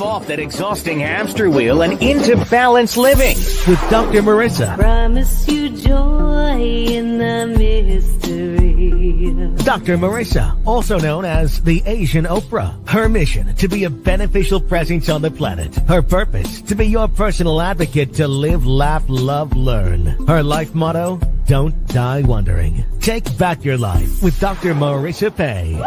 Get off that exhausting hamster wheel and into balanced living with Dr. Marissa. Promise you joy in the mystery. Dr. Marissa, also known as the Asian Oprah. Her mission, to be a beneficial presence on the planet. Her purpose, to be your personal advocate to live, laugh, love, learn. Her life motto, don't die wondering. Take back your life with Dr. Marissa Pay.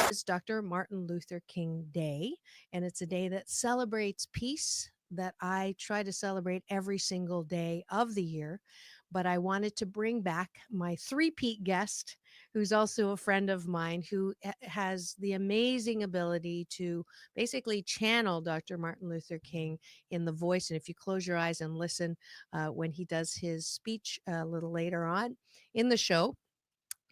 It's Dr. Martin Luther King Day, and it's a day that celebrates peace that I try to celebrate every single day of the year. But I wanted to bring back my three-peat guest, who's also a friend of mine, who has the amazing ability to basically channel Dr. Martin Luther King in the voice. And if you close your eyes and listen when he does his speech a little later on in the show,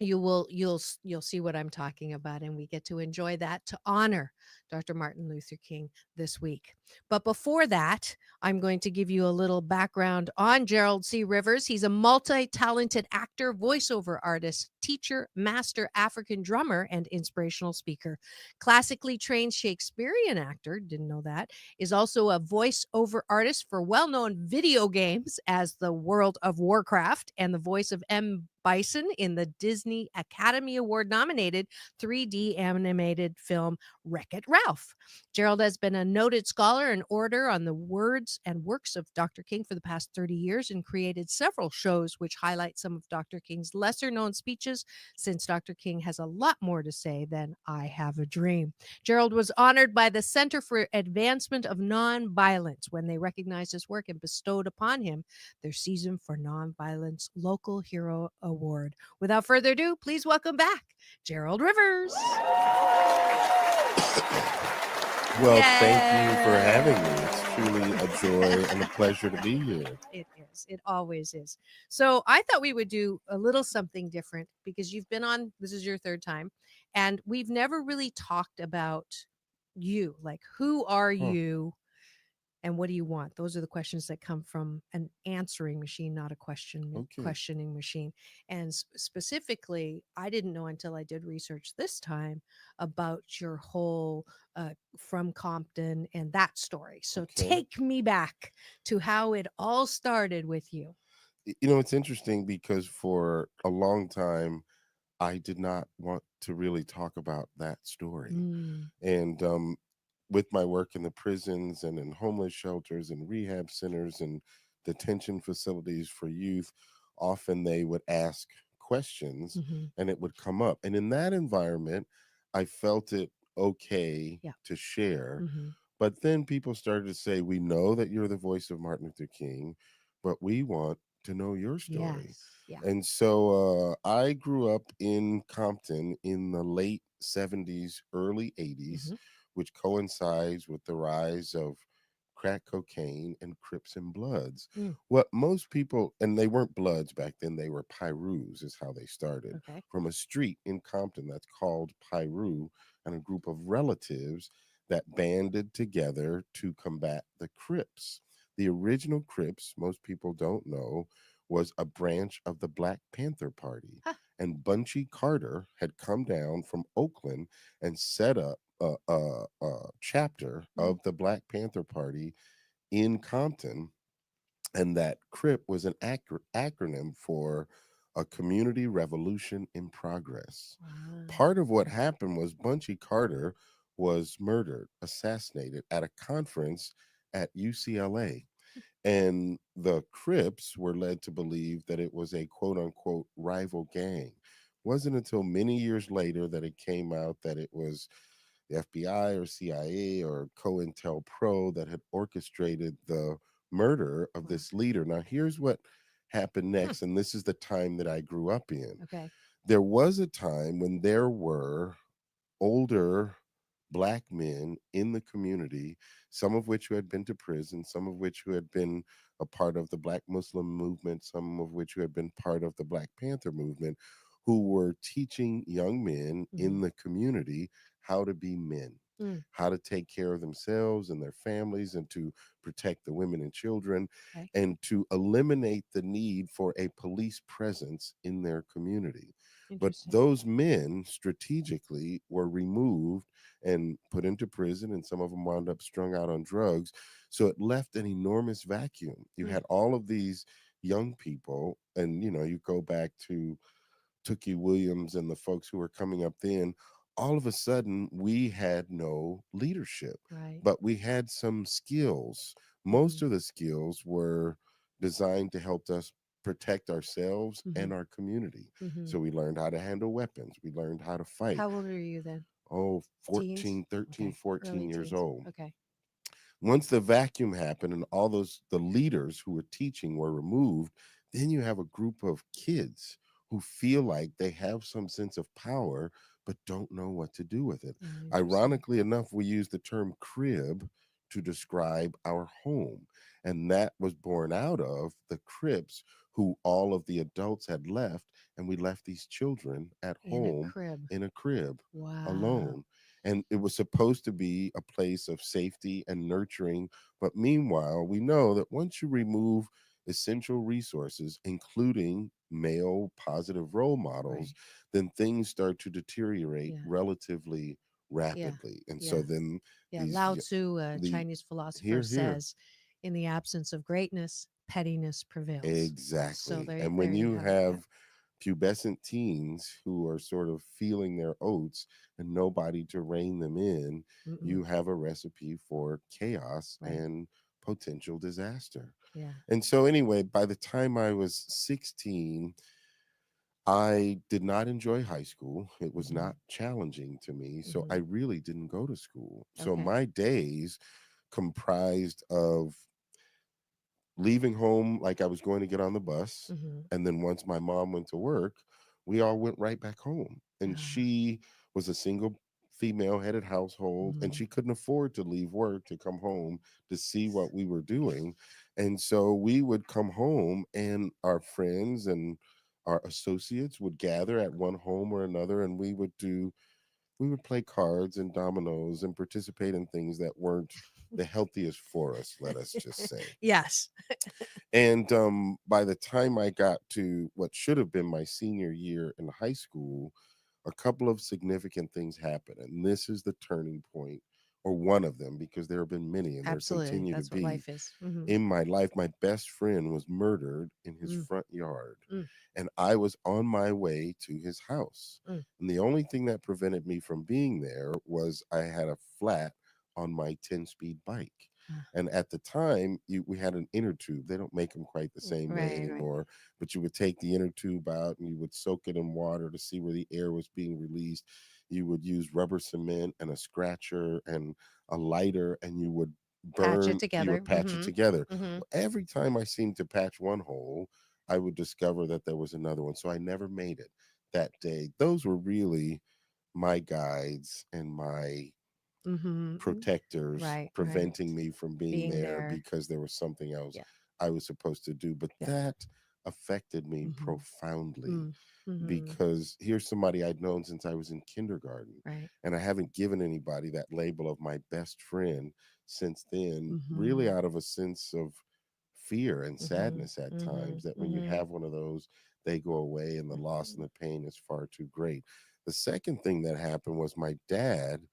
you'll see what I'm talking about, and we get to enjoy that to honor Dr. Martin Luther King this week. But before that, I'm going to give you a little background on Gerald C. Rivers. He's a multi-talented actor, voiceover artist, teacher, master African drummer, and inspirational speaker. Classically trained Shakespearean actor, didn't know that, is also a voiceover artist for well-known video games as the World of Warcraft and the voice of M. Bison in the Disney Academy Award nominated 3D animated film Wreck-It Ralph. Gerald has been a noted scholar and orator on the words and works of Dr. King for the past 30 years and created several shows which highlight some of Dr. King's lesser known speeches, since Dr. King has a lot more to say than I Have a Dream. Gerald was honored by the Center for Advancement of Nonviolence when they recognized his work and bestowed upon him their Season for Nonviolence Local Hero Award. Without further ado, please welcome back Gerald Rivers. Well, thank you for having me. It's truly a joy and a pleasure to be here. It is. It always is. So I thought we would do a little something different because you've been on, this is your third time, and we've never really talked about you. Like, who are you? And what do you want? Those are the questions that come from an answering machine, not a questioning machine. And specifically, I didn't know until I did research this time about your whole from Compton and that story. So take me back to how it all started with you. You know, it's interesting because for a long time, I did not want to really talk about that story. And with my work in the prisons and in homeless shelters and rehab centers and detention facilities for youth, often they would ask questions and it would come up. And in that environment, I felt it okay to share. But then people started to say, we know that you're the voice of Martin Luther King, but we want to know your story. And so I grew up in Compton in the late 70s, early 80s, which coincides with the rise of crack cocaine and Crips and Bloods. What most people, and they weren't Bloods back then, they were Pyrus is how they started. From a street in Compton that's called Pyru, and a group of relatives that banded together to combat the Crips. The original Crips, most people don't know, was a branch of the Black Panther Party. And Bunchy Carter had come down from Oakland and set up a chapter of the Black Panther Party in Compton. And that CRIP was an acronym for a community revolution in progress. Part of what happened was Bunchy Carter was murdered, assassinated at a conference at UCLA. And the Crips were led to believe that it was a quote unquote rival gang. Wasn't until many years later that it came out that it was the FBI or CIA or COINTELPRO that had orchestrated the murder of this leader. Now, here's what happened next, and this is the time that I grew up in. There was a time when there were older Black men in the community, some of which who had been to prison, some of which who had been a part of the Black Muslim movement, some of which who had been part of the Black Panther movement, who were teaching young men in the community how to be men, how to take care of themselves and their families, and to protect the women and children, and to eliminate the need for a police presence in their community. But Interesting. those men strategically were removed and put into prison, and some of them wound up strung out on drugs. So it left an enormous vacuum. You Mm, had all of these young people, and you go back to Tookie Williams and the folks who were coming up then. All of a sudden, we had no leadership, right. but we had some skills. Mm-hmm. Most of the skills were designed to help us protect ourselves Mm-hmm. and our community. Mm-hmm. So we learned how to handle weapons, we learned how to fight. How old are you then? Oh, Teens? 14, 13, Okay. 14 Early years teens. old. Okay. Once the vacuum happened and all those the leaders who were teaching were removed, then you have a group of kids who feel like they have some sense of power but don't know what to do with it. Oh, interesting. Ironically enough, we use the term crib to describe our home, and that was born out of the cribs who all of the adults had left, and we left these children at In a home crib. in a crib Wow. alone. And it was supposed to be a place of safety and nurturing. But meanwhile, we know that once you remove essential resources, including male positive role models, Right. then things start to deteriorate Yeah. relatively Yeah. rapidly. And so Yeah. then Yeah. these, Lao Tzu, a the Chinese philosopher, here, says, in the absence of greatness, pettiness prevails. So exactly. there, And when there you you have it. Yeah. have pubescent teens who are sort of feeling their oats and nobody to rein them in, Mm-mm. you have a recipe for chaos Right. and potential disaster. Yeah. And so, anyway, by the time I was 16, I did not enjoy high school. It was Mm-hmm. not challenging to me. So, I Mm-hmm. really didn't go to school. So, Okay. my days comprised of leaving home like I was going to get on the bus. Mm-hmm. And then once my mom went to work, we all went right back home. And Ah. she was a single female headed household, and Mm-hmm. she couldn't afford to leave work to come home to see what we were doing. And so we would come home, and our friends and our associates would gather at one home or another, and we would play cards and dominoes and participate in things that weren't the healthiest for us, let us just say. Yes. And by the time I got to what should have been my senior year in high school, a couple of significant things happened. And this is the turning point, or one of them, because there have been many and there Absolutely. continue to That's what be. life is. Mm-hmm. In my life, my best friend was murdered in his Mm, front yard, mm, and I was on my way to his house. mm. And the only thing that prevented me from being there was I had a flat on my 10-speed bike. Ah, And at the time, we had an inner tube. They don't make them quite the same way right, right. anymore, but you would take the inner tube out and you would soak it in water to see where the air was being released. You would use rubber cement and a scratcher and a lighter, and Patch it you together. would patch it Mm-hmm. together. Mm-hmm. Every time I seemed to patch one hole, I would discover that there was another one. So I never made it that day. Those were really my guides and my Mm-hmm. protectors Right, right. preventing me from being Being there there. because there was something else Yeah. I was supposed to do. But Yeah. that affected me Mm-hmm. profoundly Mm. Mm-hmm. because here's somebody I'd known since I was in kindergarten, Right. and I haven't given anybody that label of my best friend since then, really Mm-hmm. out of a sense of fear and Mm-hmm. sadness at Mm-hmm. times that when you Mm-hmm. have one of those, they go away and the loss and the pain is far too great. The second thing that happened was my dad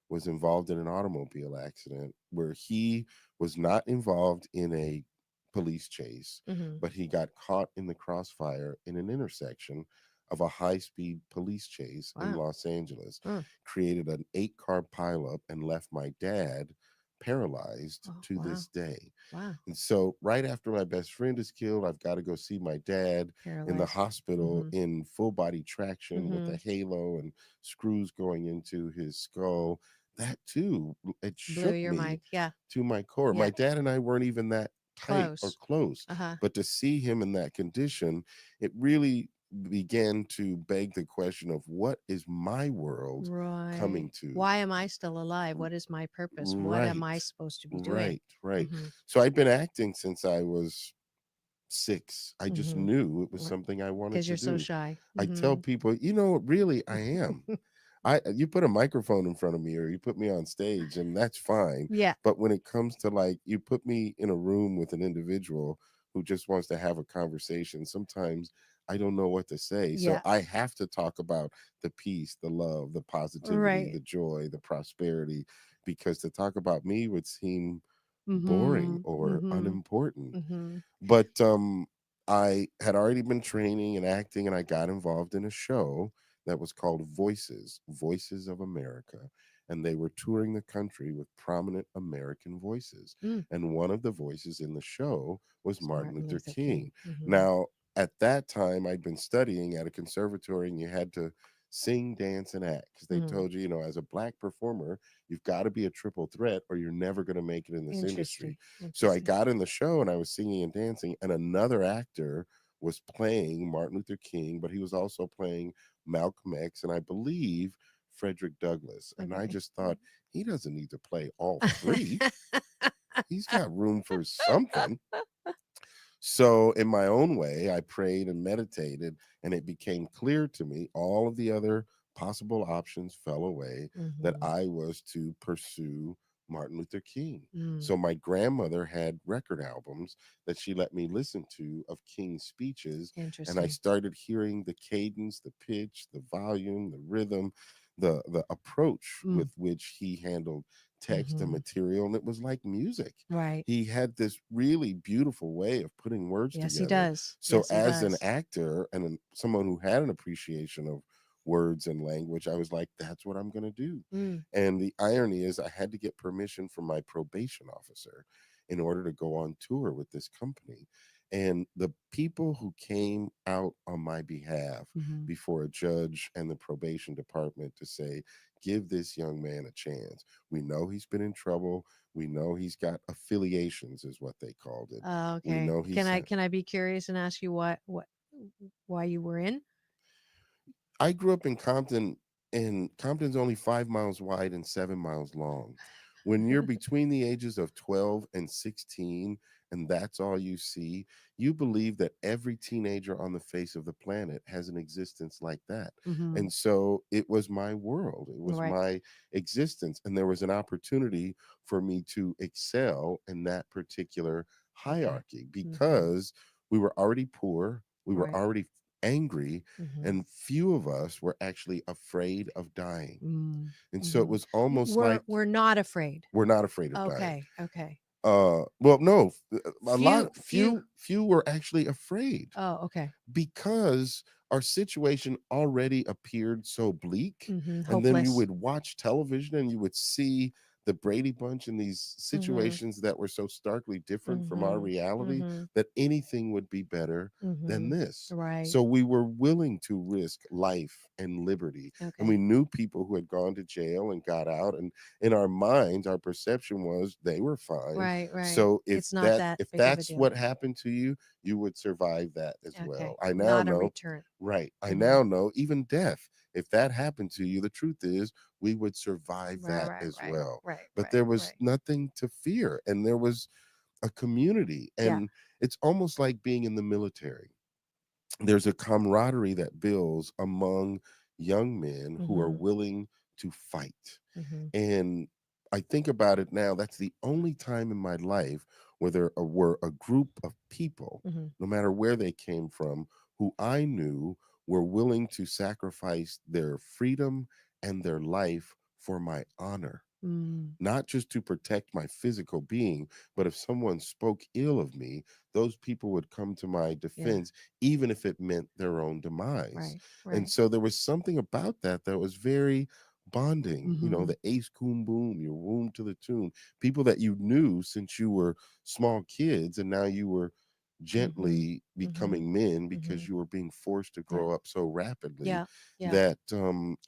was involved in an automobile accident where he was not involved in a police chase, Mm-hmm. but he got caught in the crossfire in an intersection of a high speed police chase in Wow. Los Angeles, Mm. created an 8 car pileup, and left my dad paralyzed Oh, to wow. this day. Wow. And so, right after my best friend is killed, I've got to go see my dad in the Paralyzed. hospital Mm-hmm. in full body traction with Mm-hmm. a halo and screws going into his skull. That too, it Blew shook your me mind. Yeah. to my core. Yeah. My dad and I weren't even that tight or Close. close, Uh-huh. but to see him in that condition, it really began to beg the question of what is my world Right. coming to? Why am I still alive? What is my purpose? What am Right, I supposed to be doing? right. Mm-hmm. So I'd been acting since I was 6. I just Mm-hmm. knew it was something I wanted Because to you're so do. shy. I tell Mm-hmm. people, really I am. I You put a microphone in front of me or you put me on stage and that's fine. Yeah. But when it comes to like you put me in a room with an individual who just wants to have a conversation, sometimes I don't know what to say. So Yeah. I have to talk about the peace, the love, the positivity, Right. the joy, the prosperity, because to talk about me would seem boring Mhm. or Mhm. unimportant. Mhm. But I had already been training and acting, and I got involved in a show that was called Voices of America. And they were touring the country with prominent American voices. Mm. And one of the voices in the show was It's Martin Martin Luther Luther King. King. Mhm. Now, at that time, I'd been studying at a conservatory, and you had to sing, dance, and act because they Mm. told you, as a black performer, you've got to be a triple threat or you're never going to make it in this industry. Interesting. So I Interesting. got in the show and I was singing and dancing, and another actor was playing Martin Luther King, but he was also playing Malcolm X and I believe Frederick Douglass. And I Okay. just thought, he doesn't need to play all three. He's got room for something. So, in my own way, I prayed and meditated, and it became clear to me all of the other possible options fell away that Mhm. I was to pursue Martin Luther King. Mm. So, my grandmother had record albums that she let me listen to of King's speeches, and I Interesting. started hearing the cadence, the pitch, the volume, the rhythm, the approach Mm. with which he handled text and Mhm. material, and it was like music. Right. He had this really beautiful way of putting words Yes, he together. does. So Yes, he as an does. actor and someone who had an appreciation of words and language, I was like, that's what I'm going to do. Mm. And the irony is I had to get permission from my probation officer in order to go on tour with this company. And the people who came out on my behalf Mhm. before a judge and the probation department to say, give this young man a chance. We know he's been in trouble. We know he's got affiliations, is what they called it. We Okay. know Can I be curious and ask you why you were in? I grew up in Compton, and Compton's only 5 miles wide and 7 miles long. When you're between the ages of 12 and 16, and that's all you see, you believe that every teenager on the face of the planet has an existence like that. Mhm. And so it was my world, it was Right. my existence. And there was an opportunity for me to excel in that particular Okay. hierarchy Mhm. because we were already poor, we were Right. already angry, Mhm. and few of us were actually afraid of dying. Mm. And so it Mhm. was almost like We're not afraid. we're not afraid of dying. Okay. Okay. Well, no, a lot, Few. few were actually afraid Oh, okay. because our situation already appeared so bleak. Mhm. And then you Hopeless. would watch television and you would see the Brady Bunch in these Mhm. situations that were so starkly different from our Mhm. reality Mhm. that anything would be better than Mhm. this. Right. So we were willing to risk life and liberty. And we Okay. knew people who had gone to jail and got out. And in our minds, our perception was they were fine. Right, right. So It's not that if big of a that's deal. what happened to you, you would survive that as well. Okay. I now Not a know, return. right? I Mhm. now know even death, if that happened to you, the truth is we would survive Right, that right, as right, well. right, But right, there was right. nothing to fear, and there was a community. Yeah. And it's almost like being in the military. There's a camaraderie that builds among young men who are Mhm. willing to fight. Mhm. And I think about it now, that's the only time in my life where were a group of people, Mhm. no matter where they came from, who I knew were willing to sacrifice their freedom and their life for my honor, Mm. not just to protect my physical being, but if someone spoke ill of me, those people would come to my Yeah. defense, even if it meant their own demise. Right. And Right. so there was something about that that was very bonding, Mhm. the ace coon boom, your womb to the tomb, people that you knew since you were small kids, and now you were Mhm. gently Mhm. becoming men because Mhm. you were being forced to Yeah. grow up so rapidly Yeah. Yeah. that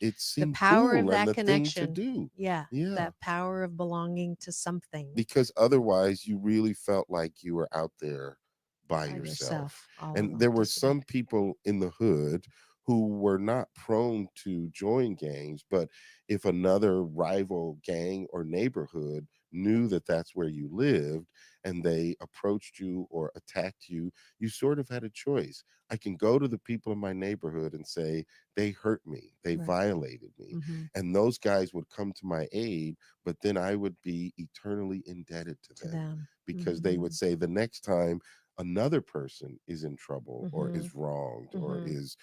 it The seemed power of cool and that the thing to connection. do. Yeah. Yeah, That power of belonging to something because otherwise you really felt like you were out there by by yourself. yourself, all And there alone, were some disconnected. people in the hood who were not prone to join gangs, but if another rival gang or neighborhood knew that that's where you lived and they approached you or attacked you, you sort of had a choice. I can go to the people in my neighborhood and say, they hurt me, they Right. violated me. Mhm. And those guys would come to my aid, but then I would be eternally indebted to To them them. because they would Mhm. say, the next time another person is in trouble or Mm-hmm. is wronged or Mm-hmm. is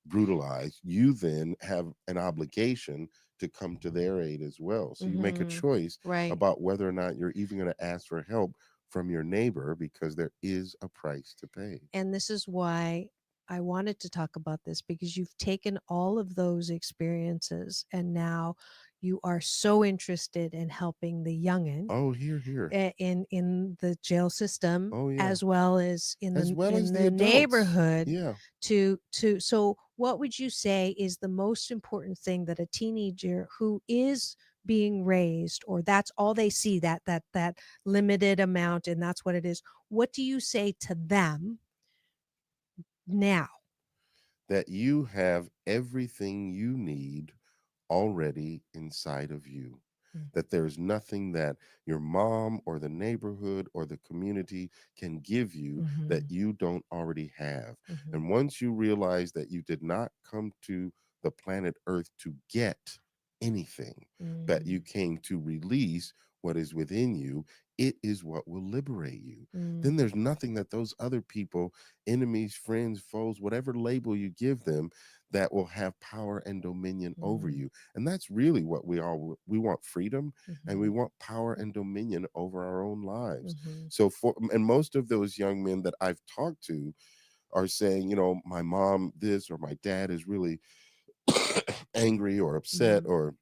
brutalized, you then have an obligation to come to their aid as well. So you make a Mm-hmm. choice Right. about whether or not you're even going to ask for help from your neighbor, because there is a price to pay. And this is why I wanted to talk about this, because you've taken all of those experiences and now you are so interested in helping the youngin Oh, here. in the jail system, Oh, yeah. as well as in As the well as in the the adults. neighborhood. Yeah. To so what would you say is the most important thing that a teenager who is being raised, or that's all they see, that limited amount, and that's what it is, what do you say to them now? That you have everything you need already inside of you. Mm. That there's nothing that your mom or the neighborhood or the community can give you that Mhm. you don't already have. Mhm. And once you realize that you did not come to the planet Earth to get anything, that you Mm. came to release what is within you, it is what will liberate you. Mm. Then there's nothing that those other people, enemies, friends, foes, whatever label you give them, that will have power and dominion over Mm. you. And that's really what we want: freedom, and we Mhm. want power and dominion over our own lives. Mhm. So and most of those young men that I've talked to are saying, my mom this, or my dad is really angry or upset, Mhm. or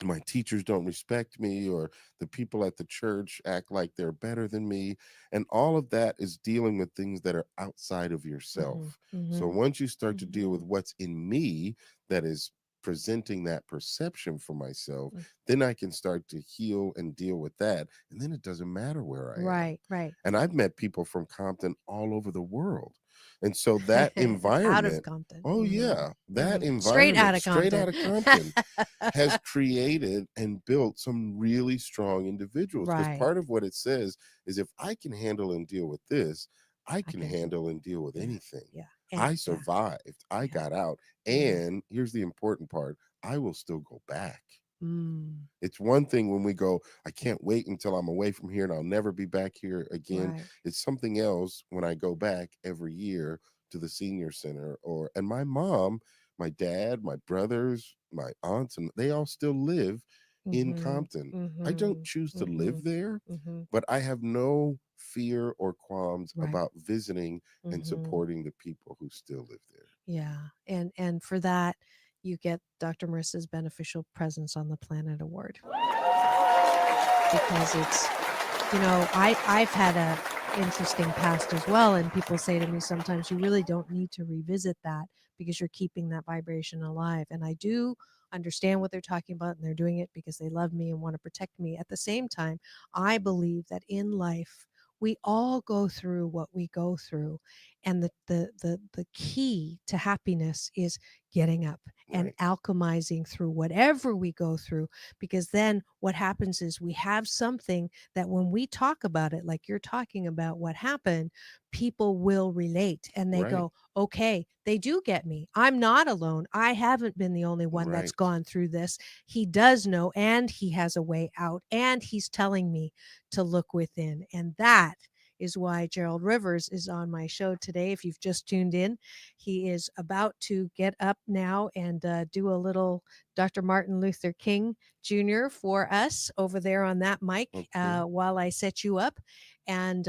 my teachers don't respect me, or the people at the church act like they're better than me. And all of that is dealing with things that are outside of Mhm. yourself. So Mhm. once you start to deal with Mhm. what's in me that is presenting that perception for myself, Mm. then I can start to heal and deal with that, and then it doesn't matter where I am. Right, right. And I've met people from Compton all over the world. And so that Out of environment, Compton. oh Mhm. yeah, that Mhm. Straight out environment of straight Compton. out of Compton has created and built some really strong individuals. Because Right. part of what it says is, if I can handle and deal with this, I I can can do. handle and deal with Yeah. anything. Yeah. And I yeah. survived, I Yeah. got out, Mhm. and here's the important part: I will still go back. Mm. It's one thing when we go, I can't wait until I'm away from here and I'll never be back here again. Right. It's something else when I go back every year to the senior center, and my mom, my dad, my brothers, my aunts, and they all still live in Mhm. Compton. I don't Mhm. choose to live Mhm. there, Mhm. but I have no fear or qualms Right. about visiting and Mhm. supporting the people who still live there. Yeah. And for that, you get Dr. Marissa's Beneficial Presence on the Planet Award, because it's, I've had a interesting past as well, and people say to me sometimes, you really don't need to revisit that because you're keeping that vibration alive. And I do understand what they're talking about, and they're doing it because they love me and want to protect me. At the same time, I believe that in life we all go through what we go through, and the key to happiness is getting up and Right. alchemizing through whatever we go through, because then what happens is we have something that when we talk about it, like you're talking about what happened, people will relate and they Right. go, okay, they do get me. I'm not alone. I haven't been the only one that's Right. gone through this. He does know, and he has a way out, and he's telling me to look within. And that is why Gerald Rivers is on my show today. If you've just tuned in, he is about to get up now and do a little Dr. Martin Luther King Jr. for us over there on that mic Okay. while I set you up. And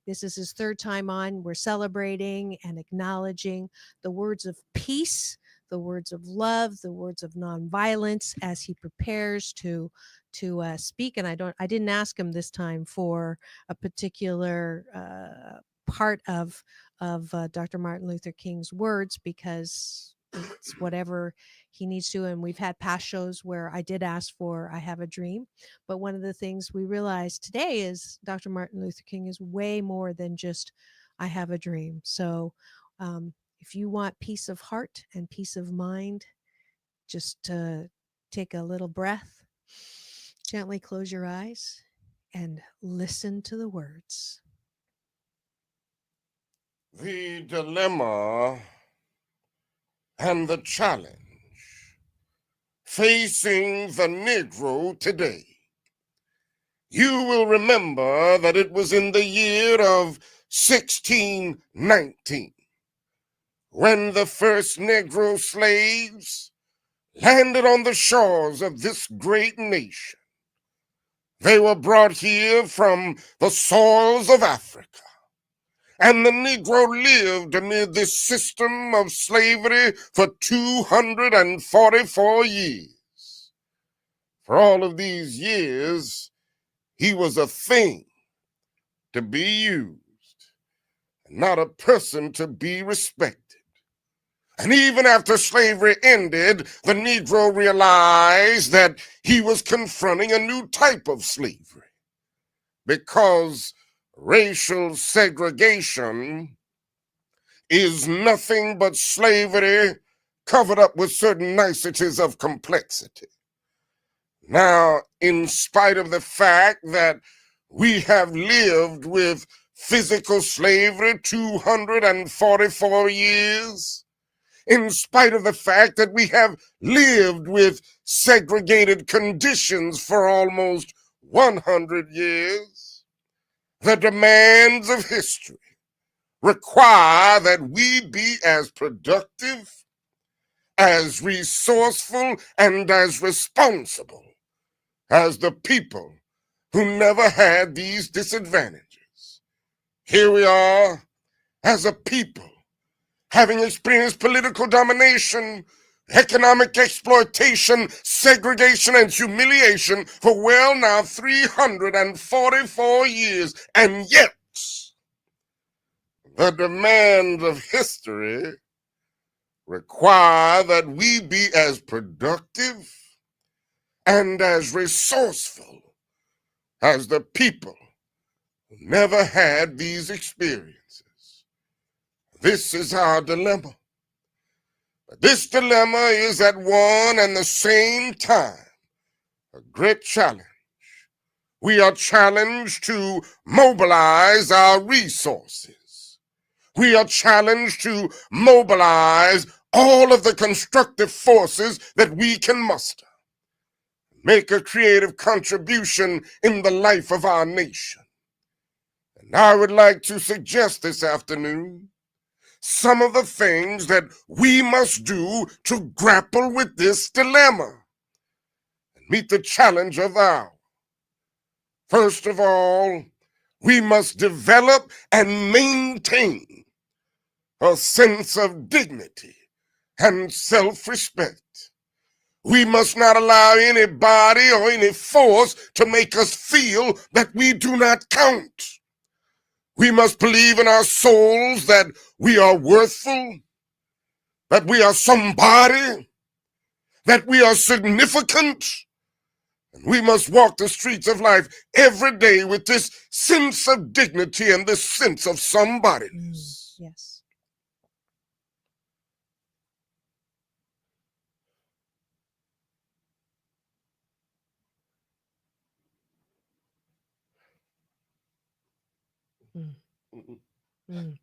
this is his third time on. We're celebrating and acknowledging the words of peace, the words of love, the words of nonviolence as he prepares to speak. And I didn't ask him this time for a particular part of Dr. Martin Luther King's words, because it's whatever he needs to. And we've had past shows where I did ask for I Have a Dream. But one of the things we realized today is Dr. Martin Luther King is way more than just I have a dream. So if you want peace of heart and peace of mind, just take a little breath, gently close your eyes, and listen to the words. The dilemma and the challenge facing the Negro today. You will remember that it was in the year of 1619, when the first Negro slaves landed on the shores of this great nation. They were brought here from the soils of Africa, and the Negro lived amid this system of slavery for 244 years. For all of these years, he was a thing to be used, not a person to be respected. And even after slavery ended, the Negro realized that he was confronting a new type of slavery, because racial segregation is nothing but slavery covered up with certain niceties of complexity. Now, in spite of the fact that we have lived with physical slavery 244 years, in spite of the fact that we have lived with segregated conditions for almost 100 years, the demands of history require that we be as productive, as resourceful, and as responsible as the people who never had these disadvantages. Here we are as a people, having experienced political domination, economic exploitation, segregation, and humiliation for well now 344 years, and yet the demands of history require that we be as productive and as resourceful as the people who never had these experiences. This is our dilemma. But this dilemma is at one and the same time a great challenge. We are challenged to mobilize our resources. We are challenged to mobilize all of the constructive forces that we can muster, make a creative contribution in the life of our nation. And I would like to suggest this afternoon some of the things that we must do to grapple with this dilemma and meet the challenge of the hour. First of all, we must develop and maintain a sense of dignity and self-respect. We must not allow anybody or any force to make us feel that we do not count. We must believe in our souls that we are worthful, that we are somebody, that we are significant. And we must walk the streets of life every day with this sense of dignity and this sense of somebodyness. Yes.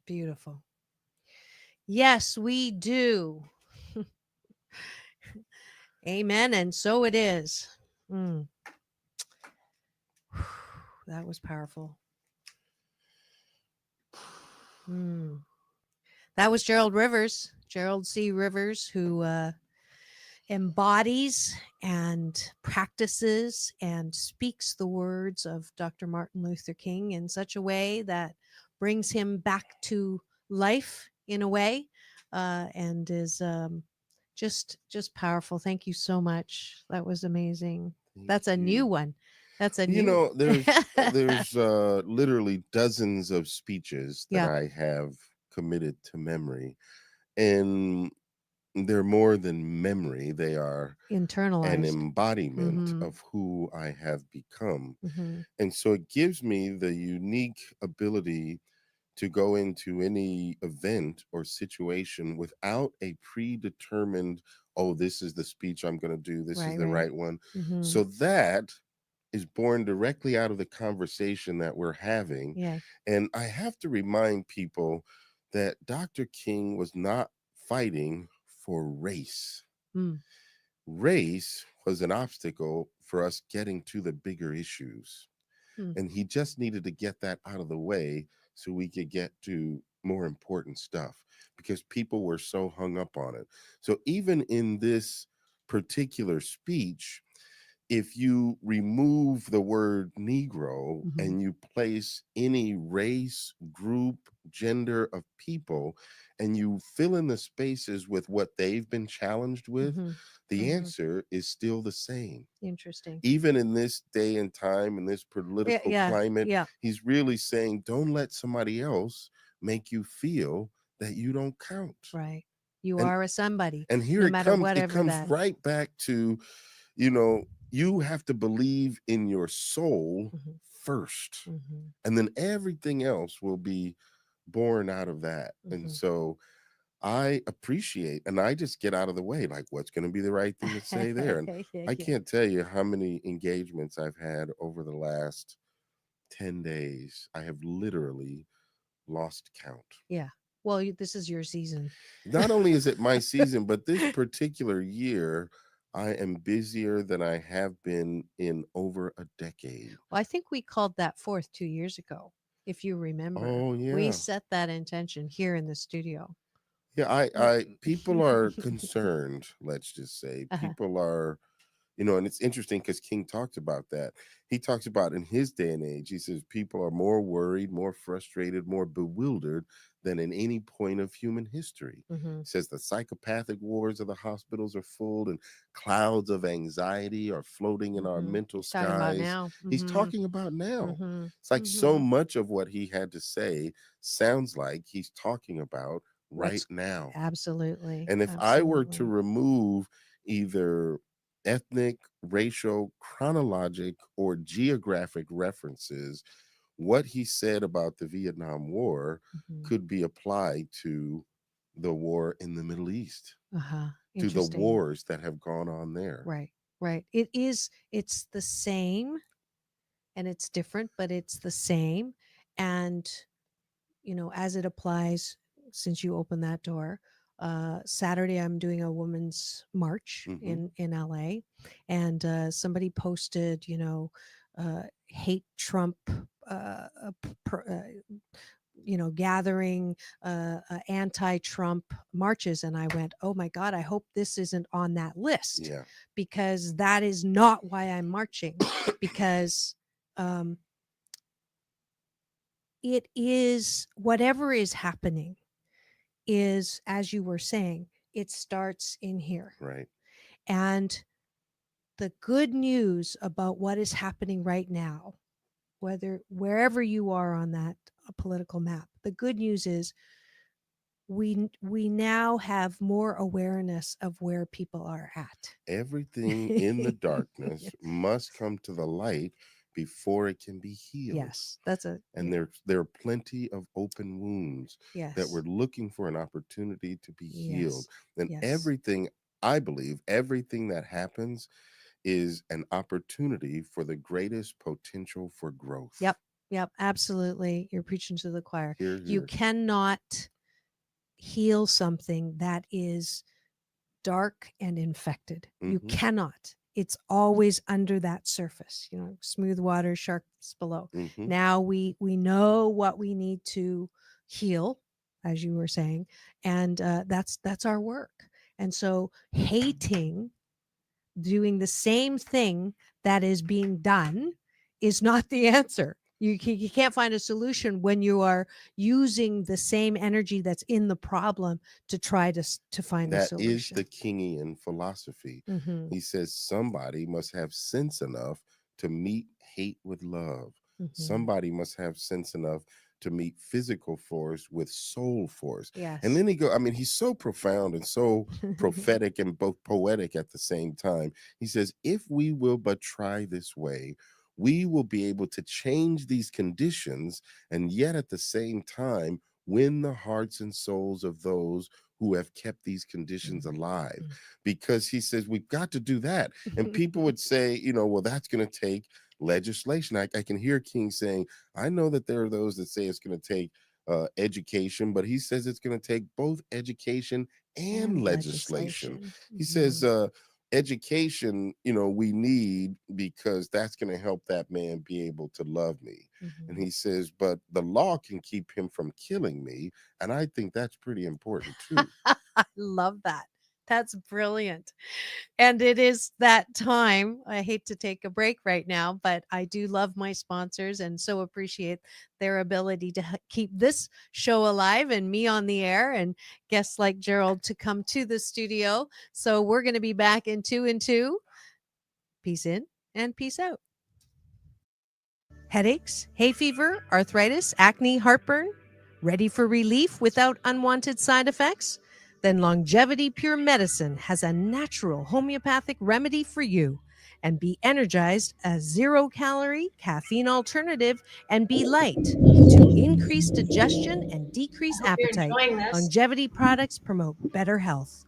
Beautiful. Yes, we do. Amen. And so it is. That was powerful. That was Gerald Rivers, Gerald C. Rivers, who embodies and practices and speaks the words of Dr. Martin Luther King in such a way that brings him back to life in a way, and is just powerful. Thank you so much. That was amazing. That's a new one. That's a new. There's literally dozens of speeches that I have committed to memory, and they're more than memory. They are internalized, an embodiment of who I have become. And so it gives me the unique ability to go into any event or situation without a predetermined, oh, this is the speech I'm going to do, this is the right one. So that is born directly out of the conversation that we're having. And I have to remind people that Dr. King was not fighting for race. Race was an obstacle for us getting to the bigger issues. Hmm. And he just needed to get that out of the way so we could get to more important stuff because people were so hung up on it. So even in this particular speech, if you remove the word Negro Mm-hmm. and you place any race, group, gender of people, and you fill in the spaces with what they've been challenged with, Mm-hmm. the Mm-hmm. answer is still the same. Interesting. Even in this day and time, in this Yeah, political yeah, climate, yeah. he's really saying, don't let somebody else make you feel that you don't count. Right. You And are a somebody, and here no it matter comes, it whatever comes that. right back to, you have to believe in your soul Mm-hmm. first, Mm-hmm. and then everything else will be born out of that. And Mm-hmm. so I appreciate, and I just get out of the way, like, what's going to be the right thing to say there? And Yeah, I yeah. can't tell you how many engagements I've had over the last 10 days. I have literally lost count. Yeah. Well, this is your season. Not only is it my season, but this particular year, I am busier than I have been in over a decade. Well, I think we called that forth 2 years ago, if you remember. Oh We yeah. set that intention here in the studio. Yeah, I people are concerned, let's just say. Uh-huh. People are, and it's interesting because King talked about that. He talks about in his day and age, he says people are more worried, more frustrated, more bewildered than in any point of human history. Mm-hmm. He says the psychopathic wards of the hospitals are full and clouds of anxiety are floating in our Mm-hmm. mental He's talking about skies. now. He's Mm-hmm. talking about now. Mm-hmm. It's like so Mm-hmm. much of what he had to say sounds like he's talking about right What's now. absolutely, And if I were to absolutely. remove either ethnic, racial, chronologic, or geographic references, what he said about the Vietnam War Mm-hmm. could be applied to the war in the Middle East, Uh-huh. to the Interesting. wars that have gone on there. Right. Right. It's the same and it's different, but it's the same. And as it applies, since you opened that door, Saturday I'm doing a women's march Hmm. in LA, and somebody posted, hate Trump, gathering anti-Trump marches, and I went, oh my God, I hope this isn't on that list, Yeah. because that is not why I'm marching, because um, it is whatever is happening is, as you were saying, it starts in here. Right. And the good news about what is happening right now, wherever you are on that political map, the good news is we now have more awareness of where people are at. Everything in the darkness must come to the light before it can be healed. Yes, that's a And there are plenty of open wounds that yes, we're looking for an opportunity to be healed. yes, And yes. everything, I believe, everything that happens is an opportunity for the greatest potential for growth. Yep, yep, absolutely. You're preaching to the choir. Here, You here. cannot heal something that is dark and infected. You Hmm. cannot. It's always under that surface, smooth water, sharks below. Hmm. Now we know what we need to heal, as you were saying, and that's our work. And so hating, doing the same thing that is being done, is not the answer. You can't find a solution when you are using the same energy that's in the problem to try to find a That is solution. the Kingian philosophy. Mm-hmm. He says somebody must have sense enough to meet hate with love. Mm-hmm. Somebody must have sense enough to meet physical force with soul force. And Yes. then he's so profound and so prophetic and both poetic at the same time. He says, if we will but try this way, we will be able to change these conditions and yet at the same time win the hearts and souls of those who have kept these conditions alive. Because he says we've got to do that. And people would say, well, that's going to take legislation. I can hear King saying, I know that there are those that say it's going to take education, but he says it's going to take both education and And legislation. legislation. He Mhm. says education, we need, because that's going to help that man be able to love me. And he says, but the law can keep him from killing me. And I think that's pretty important too. I love that. That's brilliant. And it is that time. I hate to take a break right now, but I do love my sponsors and so appreciate their ability to keep this show alive and me on the air and guests like Gerald to come to the studio. So we're going to be back in 2 and 2. Peace in and peace out. Headaches, hay fever, arthritis, acne, heartburn? Ready for relief without unwanted side effects? Then Longevity Pure Medicine has a natural homeopathic remedy for you. And be energized, a 0-calorie caffeine alternative, and be light to increase digestion and decrease appetite. Longevity products promote better health.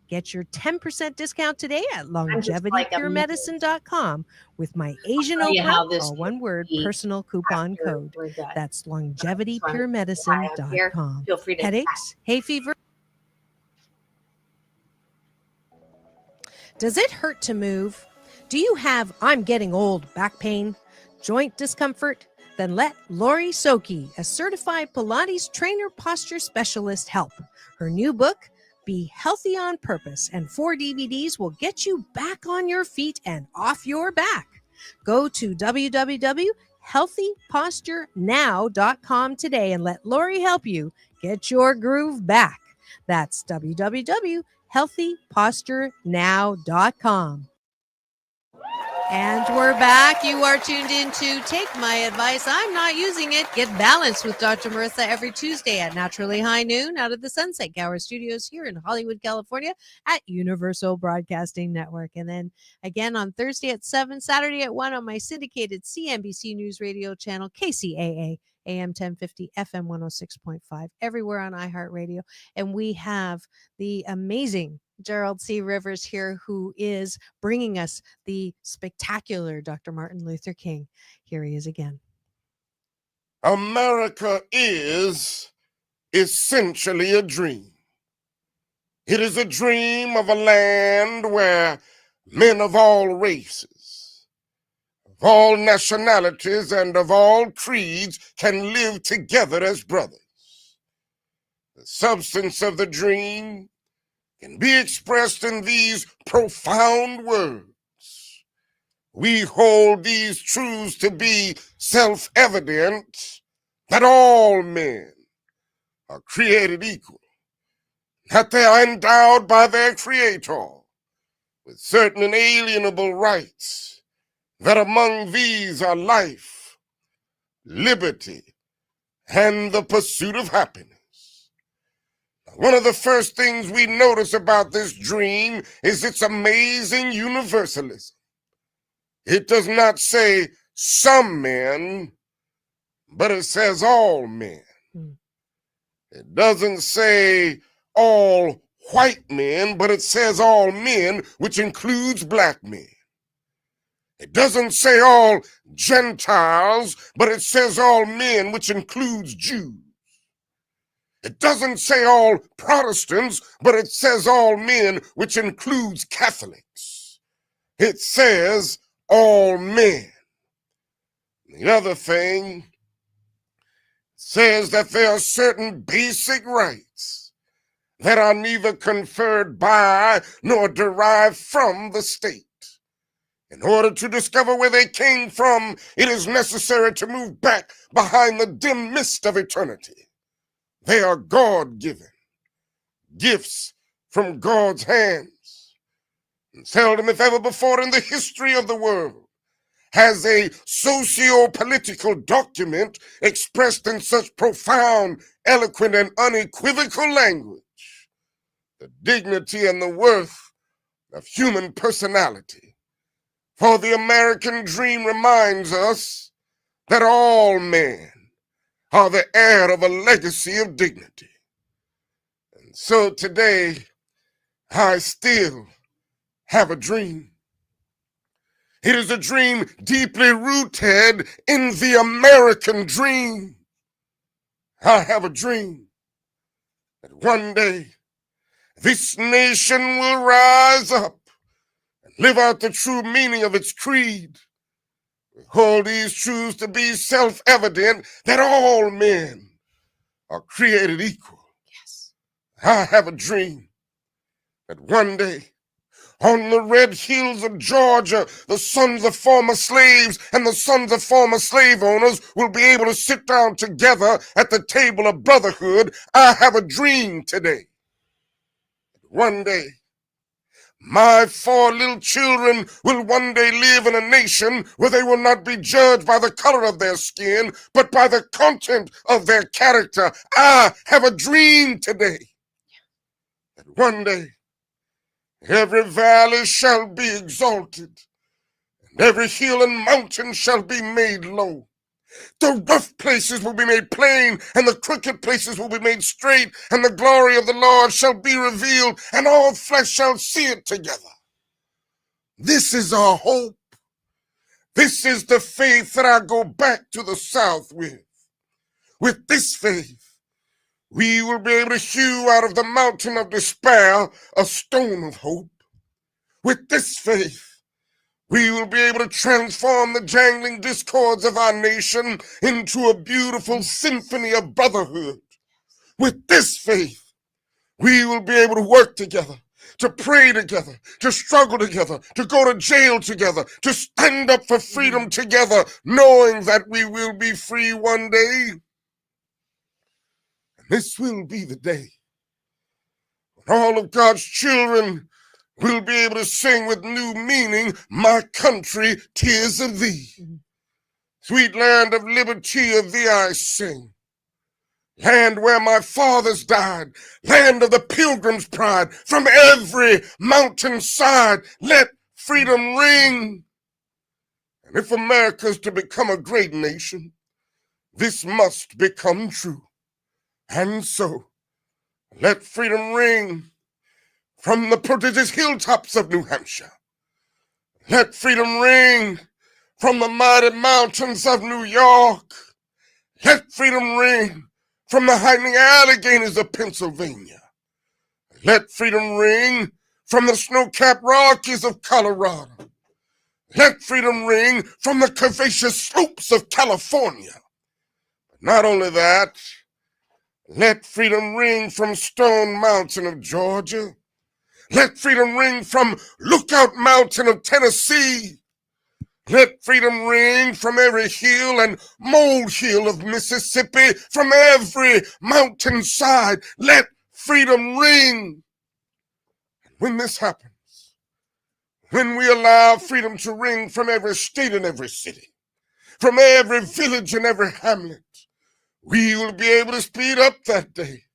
Get your 10% discount today at longevitypuremedicine.com with my Asian Oprah, all one word, personal coupon code. That's longevitypuremedicine.com. Headaches, hay fever. Does it hurt to move? Do you have I'm getting old back pain, joint discomfort? Then let Lori Soki, a certified Pilates trainer posture specialist, help. Her new book, Be Healthy on Purpose, and 4 DVDs will get you back on your feet and off your back. Go to www.healthyposturenow.com today and let Lori help you get your groove back. That's www.healthyposturenow.com. And we're back. You are tuned in to Take My Advice. I'm not using it. Get balanced with Dr. Marissa every Tuesday at naturally high noon out of the Sunset Gower Studios here in Hollywood, California at Universal Broadcasting Network. And then again on Thursday at 7, Saturday at 1 on my syndicated CNBC News Radio channel, KCAA, AM 1050, FM 106.5, everywhere on iHeartRadio. And we have the amazing Gerald C. Rivers here, who is bringing us the spectacular Dr. Martin Luther King. Here he is again. America is essentially a dream. It is a dream of a land where men of all races, of all nationalities, and of all creeds can live together as brothers. The substance of the dream can be expressed in these profound words. We hold these truths to be self-evident, that all men are created equal, that they are endowed by their Creator with certain inalienable rights, that among these are life, liberty, and the pursuit of happiness. One of the first things we notice about this dream is its amazing universalism. It does not say some men, but it says all men. It doesn't say all white men, but it says all men, which includes black men. It doesn't say all Gentiles, but it says all men, which includes Jews. It doesn't say all Protestants, but it says all men, which includes Catholics. It says all men. The other thing says that there are certain basic rights that are neither conferred by nor derived from the state. In order to discover where they came from, it is necessary to move back behind the dim mist of eternity. They are God-given gifts from God's hands. And seldom, if ever before in the history of the world, has a socio-political document expressed in such profound, eloquent, and unequivocal language the dignity and the worth of human personality. For the American dream reminds us that all men are the heir of a legacy of dignity. And so today, I still have a dream. It is a dream deeply rooted in the American dream. I have a dream that one day this nation will rise up live out the true meaning of its creed. We hold these truths to be self-evident that all men are created equal. Yes. I have a dream that one day, on the red hills of Georgia, the sons of former slaves and the sons of former slave owners will be able to sit down together at the table of brotherhood. I have a dream today. One day, my 4 little children will one day live in a nation where they will not be judged by the color of their skin, but by the content of their character. I have a dream today that one day every valley shall be exalted, and every hill and mountain shall be made low. The rough places will be made plain, and the crooked places will be made straight, and the glory of the Lord shall be revealed, and all flesh shall see it together. This is our hope. This is the faith that I go back to the South with. With this faith, we will be able to hew out of the mountain of despair a stone of hope. With this faith, we will be able to transform the jangling discords of our nation into a beautiful symphony of brotherhood. With this faith, we will be able to work together, to pray together, to struggle together, to go to jail together, to stand up for freedom together, knowing that we will be free one day. And this will be the day when all of God's children will be able to sing with new meaning, "My country, 'tis of thee. Sweet land of liberty, of thee I sing. Land where my fathers died, land of the pilgrim's pride, from every mountainside, let freedom ring." And if America's to become a great nation, this must become true. And so, let freedom ring from the prodigious hilltops of New Hampshire. Let freedom ring from the mighty mountains of New York. Let freedom ring from the heightening Alleghanies of Pennsylvania. Let freedom ring from the snow-capped Rockies of Colorado. Let freedom ring from the curvaceous slopes of California. But not only that, let freedom ring from Stone Mountain of Georgia. Let freedom ring from Lookout Mountain of Tennessee. Let freedom ring from every hill and molehill of Mississippi, from every mountainside. Let freedom ring. And when this happens, when we allow freedom to ring from every state and every city, from every village and every hamlet, we will be able to speed up that day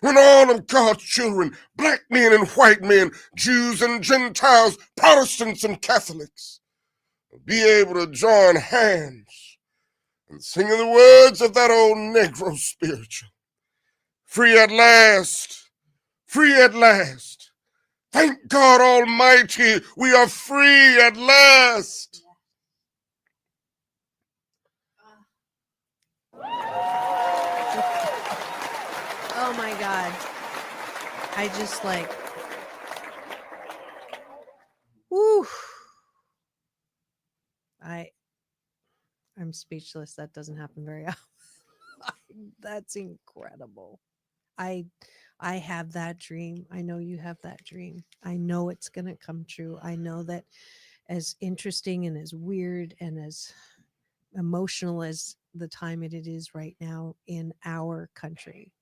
when all of God's children, black men and white men, Jews and Gentiles, Protestants and Catholics, be able to join hands and singing the words of that old Negro spiritual. Free at last, free at last. Thank God Almighty, we are free at last. Oh my God. I just like, whoo. I'm speechless. That doesn't happen very often. That's incredible. I have that dream. I know you have that dream. I know it's going to come true. I know that as interesting and as weird and as emotional as the time it is right now in our country,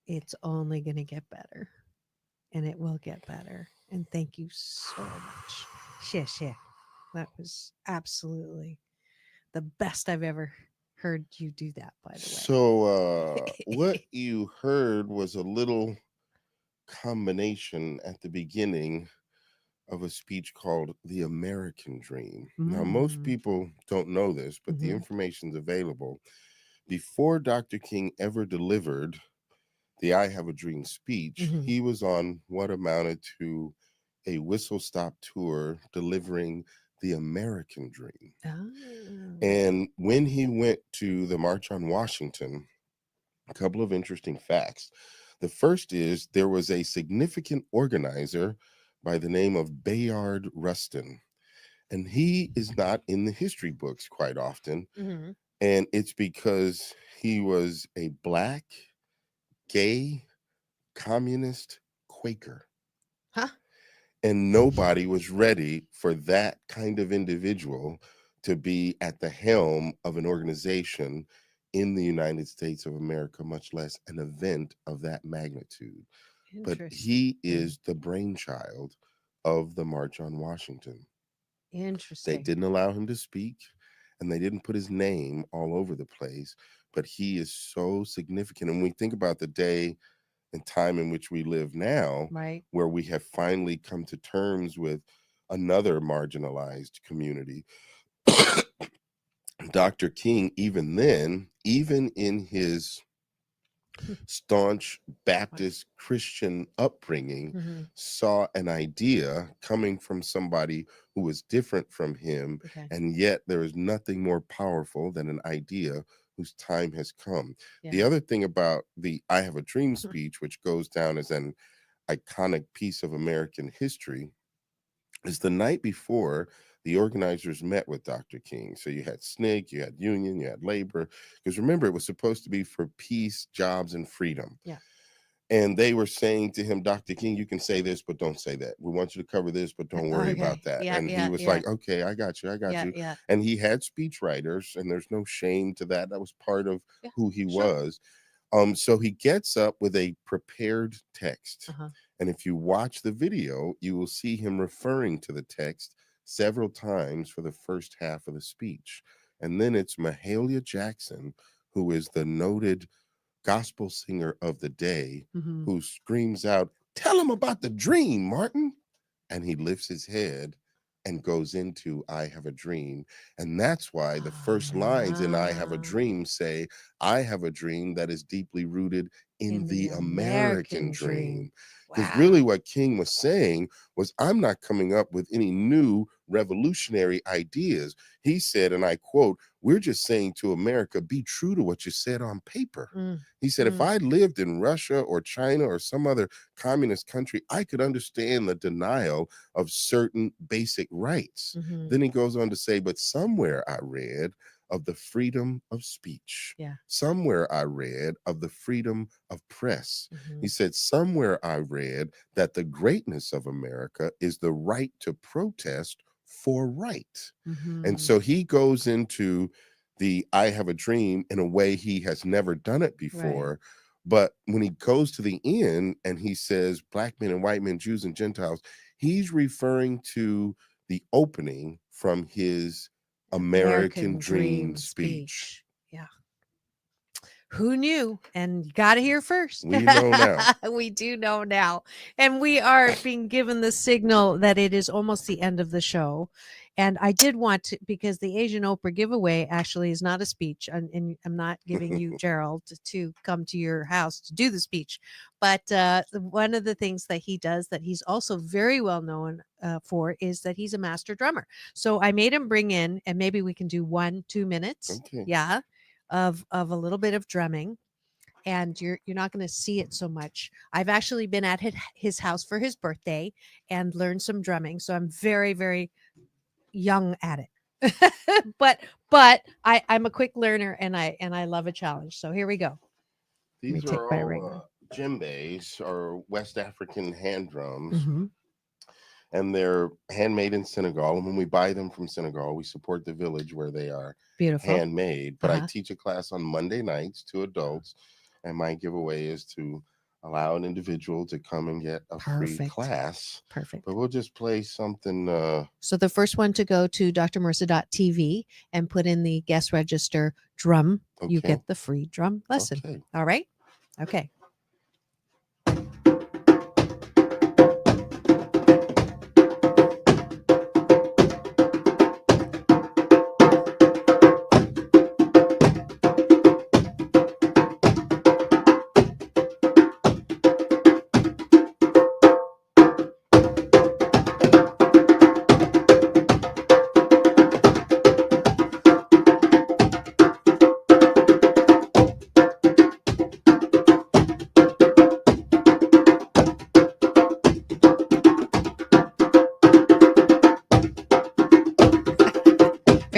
it's only going to get better, and it will get better. And thank you so much. Shit. That was absolutely the best I've ever heard you do that, by the way. So what you heard was a little combination at the beginning of a speech called The American Dream. Now, most people don't know this, but the information's available. Before Dr. King ever delivered the I Have a Dream speech, he was on what amounted to a whistle-stop tour delivering the American Dream. And when he went to the March on Washington, a couple of interesting facts. The first is there was a significant organizer by the name of Bayard Rustin. And he is not in the history books quite often. Mhm. And it's because he was a Black, gay, communist Quaker. Huh? And nobody was ready for that kind of individual to be at the helm of an organization in the United States of America, much less an event of that magnitude. But he is the brainchild of the March on Washington. They Interesting. didn't allow him to speak, and they didn't put his name all over the place, but he is so significant. And when we think about the day and time in which we live now, Right. where we have finally come to terms with another marginalized community, Dr. King, even then, even in his staunch Baptist Christian upbringing, Mhm. saw an idea coming from somebody who was different from him, Okay. and yet there is nothing more powerful than an idea whose time has come. The Yeah. other thing about the I Have a Dream speech, which goes down as an iconic piece of American history, is the night before the organizers met with Dr. King. So you had SNCC, you had union, you had labor, because remember, it was supposed to be for peace, jobs, and freedom. Yeah. And they were saying to him, Dr. King, you can say this, but don't say that. We want you to cover this, but don't worry about Okay. that. Yeah, And he yeah, was yeah. like, okay, I got you. I got Yeah, you. yeah. And he had speech writers, and there's no shame to that. That was part of Yeah, who he sure. was. So he gets up with a prepared text. Uh-huh. And if you watch the video, you will see him referring to the text several times for the first half of the speech. And then it's Mahalia Jackson, who is the noted gospel singer of the day, Mhm. who screams out, "Tell him about the dream, Martin." And he lifts his head and goes into I Have a Dream. And that's why the first lines in I Have a Ah. Dream say, I have a dream that is deeply rooted in the American dream. Because really Wow. what King was saying was, I'm not coming up with any new revolutionary ideas. He said, and I quote, we're just saying to America, be true to what you said on paper. Mm. He said, if I lived in Russia or China or some other communist country, I could understand the denial of certain basic rights. Mhm. Then he goes on to say, but somewhere I read of the freedom of speech. Yeah. Somewhere I read of the freedom of press. Mhm. He said, somewhere I read that the greatness of America is the right to protest for right. And Mhm. so he goes into the I Have a Dream in a way he has never done it before. But when he goes to the end and he says, Black men and white men, Jews and Gentiles, he's referring to the opening from his American Dream speech. Yeah. Who knew? And you got to hear first. We know now. We do know now. And we are being given the signal that it is almost the end of the show. And I did want to, because the Asian Oprah giveaway actually is not a speech. And I'm not giving you, Gerald, to come to your house to do the speech. But one of the things that he does that he's also very well known for is that he's a master drummer. So I made him bring in, and maybe we can do 1-2 minutes. Okay. Yeah. Of a little bit of drumming, and you're not going to see it so much. I've actually been at his house for his birthday and learned some drumming, so I'm very, very young at it. but I'm a quick learner, and I love a challenge. So here we go. These are all djembes, or West African hand drums. Mm-hmm. And they're handmade in Senegal. And when we buy them from Senegal, we support the village where they are handmade. But I teach a class on Monday nights to adults, and my giveaway is to allow an individual to come and get a free class. Perfect. But we'll just play something. So the first one to go to drmarissa.tv and put in the guest register drum, you get the free drum lesson. Okay. All right? Okay.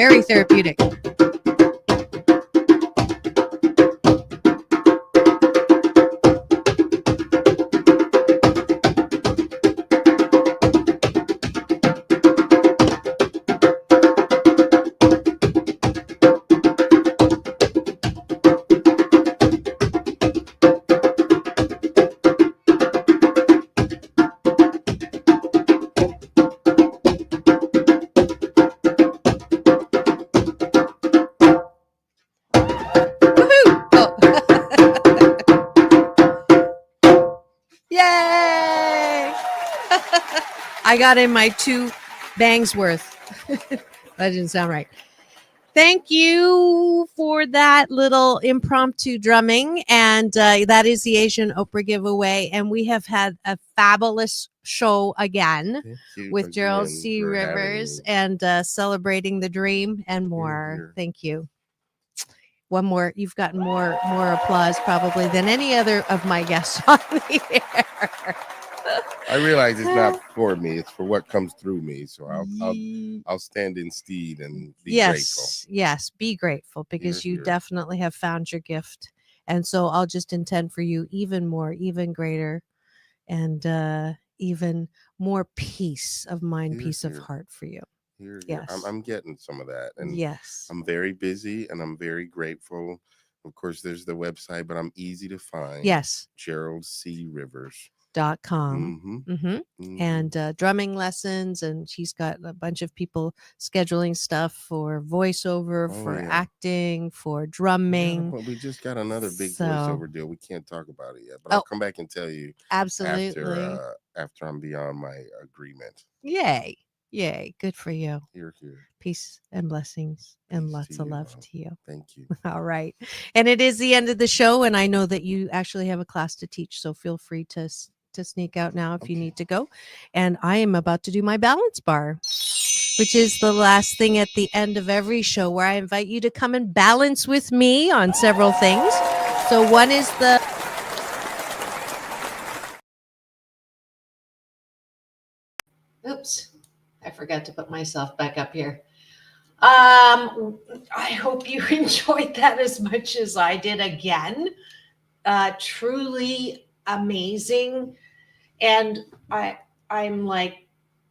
Very therapeutic. Yay! I got in my 2 bangs worth. That didn't sound right. Thank you for that little impromptu drumming. And that is the Asian Oprah giveaway. And we have had a fabulous show again with Gerald C. Rivers and celebrating the dream and more. Here. Thank you. One more. You've gotten more applause probably than any other of my guests on the air. I realize it's not for me; it's for what comes through me. So I'll stand in stead and be grateful. Yes, be grateful because you definitely have found your gift, and so I'll just intend for you even more, even greater, and even more peace of mind, peace of heart for you. Yes, I'm getting some of that, and yes, I'm very busy, and I'm very grateful. Of course, there's the website, but I'm easy to find. Yes, GeraldCRivers.com. And drumming lessons, and she's got a bunch of people scheduling stuff for voiceover, for acting, for drumming. Well, we just got another big voiceover deal. We can't talk about it yet, but I'll come back and tell you absolutely after I'm beyond my agreement. Yay good for you. Here. Peace and blessings and lots of love to you. Thank you. All right, and it is the end of the show, and I know that you actually have a class to teach, so feel free to sneak out now if you need to go. And I am about to do my balance bar, which is the last thing at the end of every show, where I invite you to come and balance with me on several things. So one is the oops, I forgot to put myself back up here. I hope you enjoyed that as much as I did. Again, truly amazing. And I'm like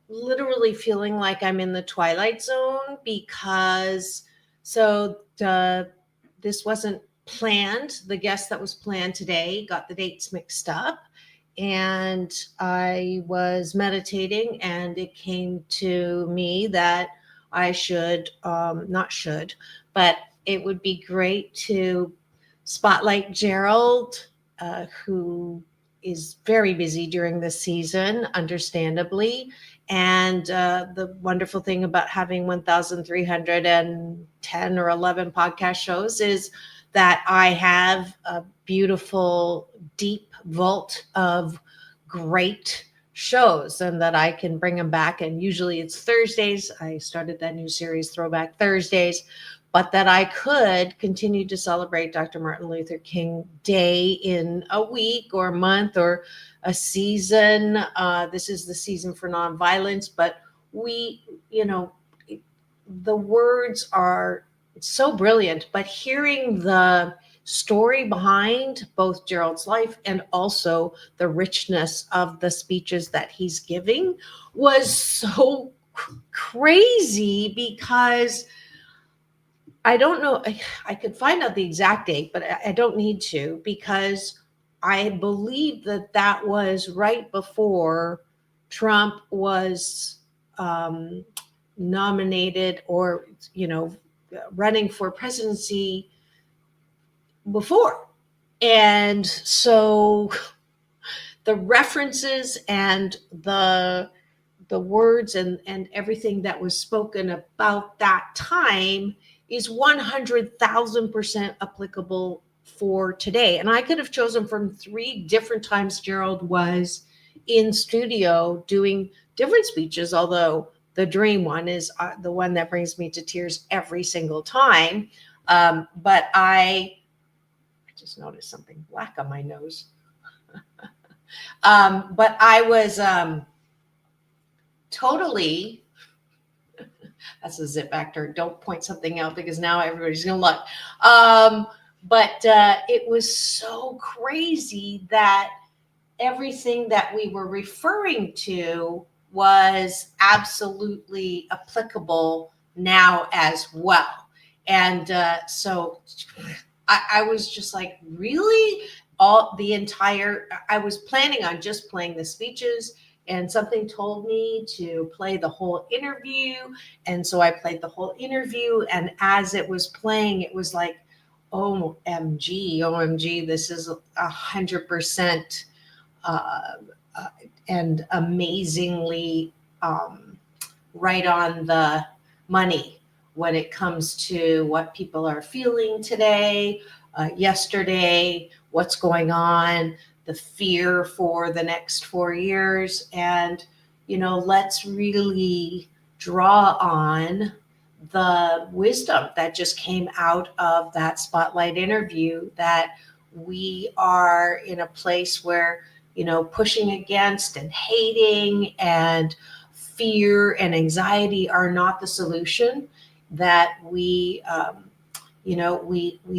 literally feeling like I'm in the Twilight Zone, because this wasn't planned. The guest that was planned today got the dates mixed up, and I was meditating, and it came to me that I should, but it would be great to spotlight Gerald, who is very busy during this season, understandably. And the wonderful thing about having 1,310 or 11 podcast shows is that I have a beautiful, deep vault of great shows, and that I can bring them back. And usually it's Thursdays. I started that new series, Throwback Thursdays, but that I could continue to celebrate Dr. Martin Luther King Day in a week or a month or a season. This is the season for nonviolence, but the words are so brilliant, but hearing the story behind both Gerald's life and also the richness of the speeches that he's giving was so crazy, because I don't know, I could find out the exact date, but I don't need to, because I believe that was right before Trump was nominated or, running for presidency before. And so the references and the words and everything that was spoken about that time is 100,000% applicable for today. And I could have chosen from 3 different times Gerald was in studio doing different speeches, although the dream one is the one that brings me to tears every single time. But I just noticed something black on my nose. But I was totally That's a zip actor. Don't point something out because now everybody's going to look. But it was so crazy that everything that we were referring to was absolutely applicable now as well. And so I was just like, really? I was planning on just playing the speeches, and something told me to play the whole interview. And so I played the whole interview. And as it was playing, it was like, OMG, this is 100% and amazingly right on the money when it comes to what people are feeling today, yesterday, what's going on, the fear for the next 4 years. And, let's really draw on the wisdom that just came out of that spotlight interview, that we are in a place where, pushing against and hating and fear and anxiety are not the solution, that we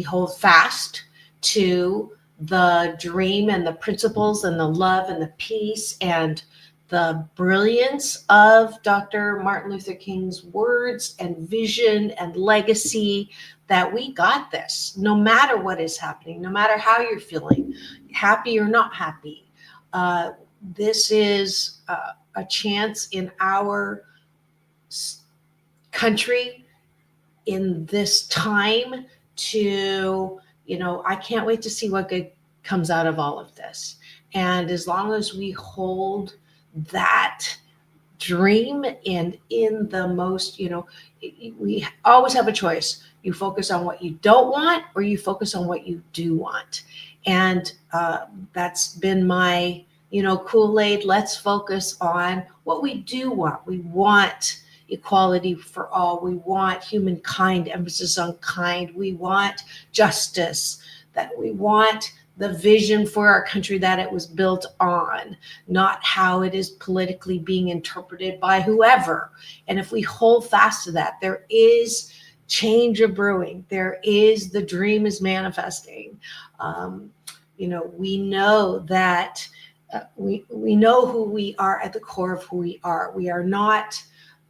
hold fast to the dream and the principles and the love and the peace and the brilliance of Dr. Martin Luther King's words and vision and legacy, that we got this, no matter what is happening, no matter how you're feeling, happy or not happy. This is a chance in our country in this time to, I can't wait to see what good comes out of all of this. And as long as we hold that dream and in the most, we always have a choice. You focus on what you don't want, or you focus on what you do want. And that's been my, Kool-Aid. Let's focus on what we do want. We want equality for all. We want humankind, emphasis on kind. We want justice, that we want the vision for our country that it was built on, not how it is politically being interpreted by whoever. And if we hold fast to that, there is change of brewing. There is, the dream is manifesting. We know that we know who we are at the core of who we are. We are not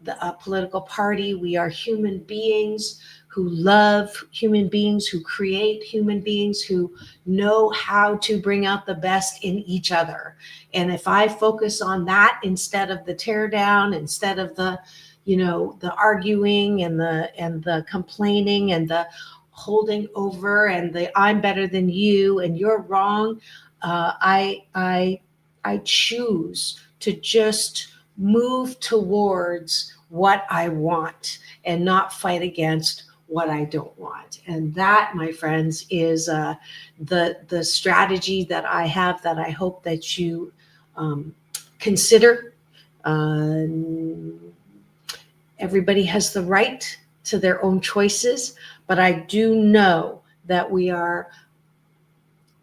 a political party. We are human beings who love human beings, who create human beings, who know how to bring out the best in each other. And if I focus on that instead of the tear down, instead of the, the arguing and the complaining and the holding over and the I'm better than you and you're wrong, I choose to just move towards what I want and not fight against what I don't want. And that, my friends, is the strategy that I have, that I hope that you consider. Everybody has the right to their own choices, but I do know that we are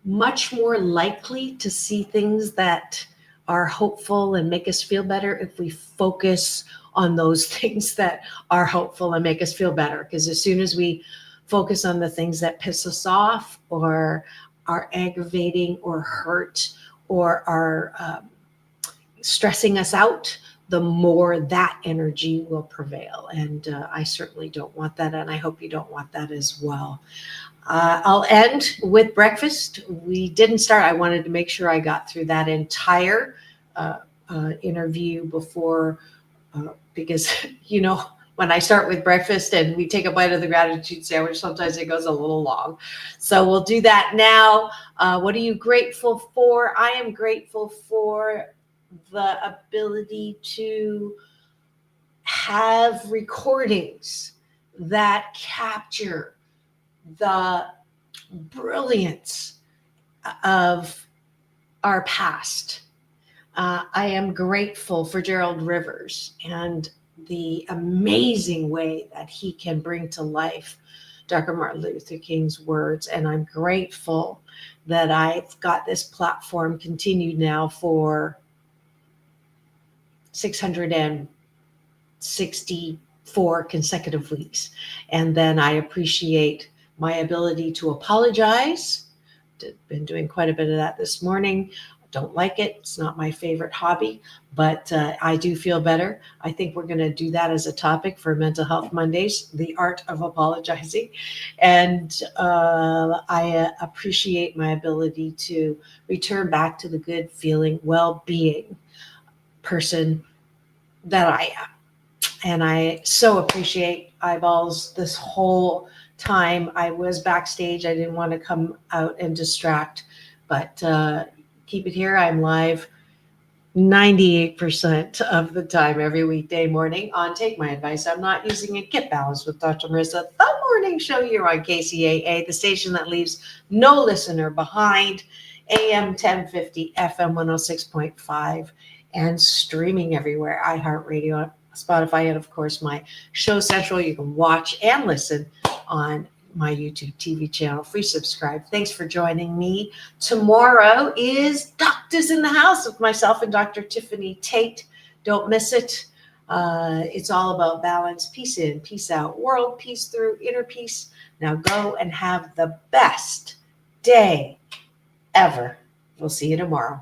much more likely to see things that are hopeful and make us feel better if we focus on those things that are hopeful and make us feel better. Because as soon as we focus on the things that piss us off or are aggravating or hurt or are stressing us out, the more that energy will prevail. And I certainly don't want that. And I hope you don't want that as well. I'll end with breakfast. We didn't start. I wanted to make sure I got through that entire interview before, because, when I start with breakfast and we take a bite of the gratitude sandwich, sometimes it goes a little long. So we'll do that now. What are you grateful for? I am grateful for the ability to have recordings that capture the brilliance of our past. I am grateful for Gerald Rivers and the amazing way that he can bring to life Dr. Martin Luther King's words. And I'm grateful that I've got this platform continued now for 660 4 consecutive weeks. And then I appreciate my ability to apologize. Been doing quite a bit of that this morning. Don't like it. It's not my favorite hobby, but I do feel better. I think we're going to do that as a topic for Mental Health Mondays, the art of apologizing. And I appreciate my ability to return back to the good feeling, well-being person that I am. And I so appreciate eyeballs this whole time. I was backstage. I didn't want to come out and distract, but keep it here. I'm live 98% of the time every weekday morning on Take My Advice. I'm not using it. Get Balanced with Dr. Marissa, the morning show here on KCAA, the station that leaves no listener behind, AM 1050, FM 106.5, and streaming everywhere, iHeartRadio, Spotify, and of course my Show Central. You can watch and listen on my YouTube TV channel. Free subscribe. Thanks for joining me. Tomorrow is Doctors in the House with myself and Dr. Tiffany Tate. Don't miss it. It's all about balance, peace in, peace out, world peace through, inner peace. Now go and have the best day ever. We'll see you tomorrow.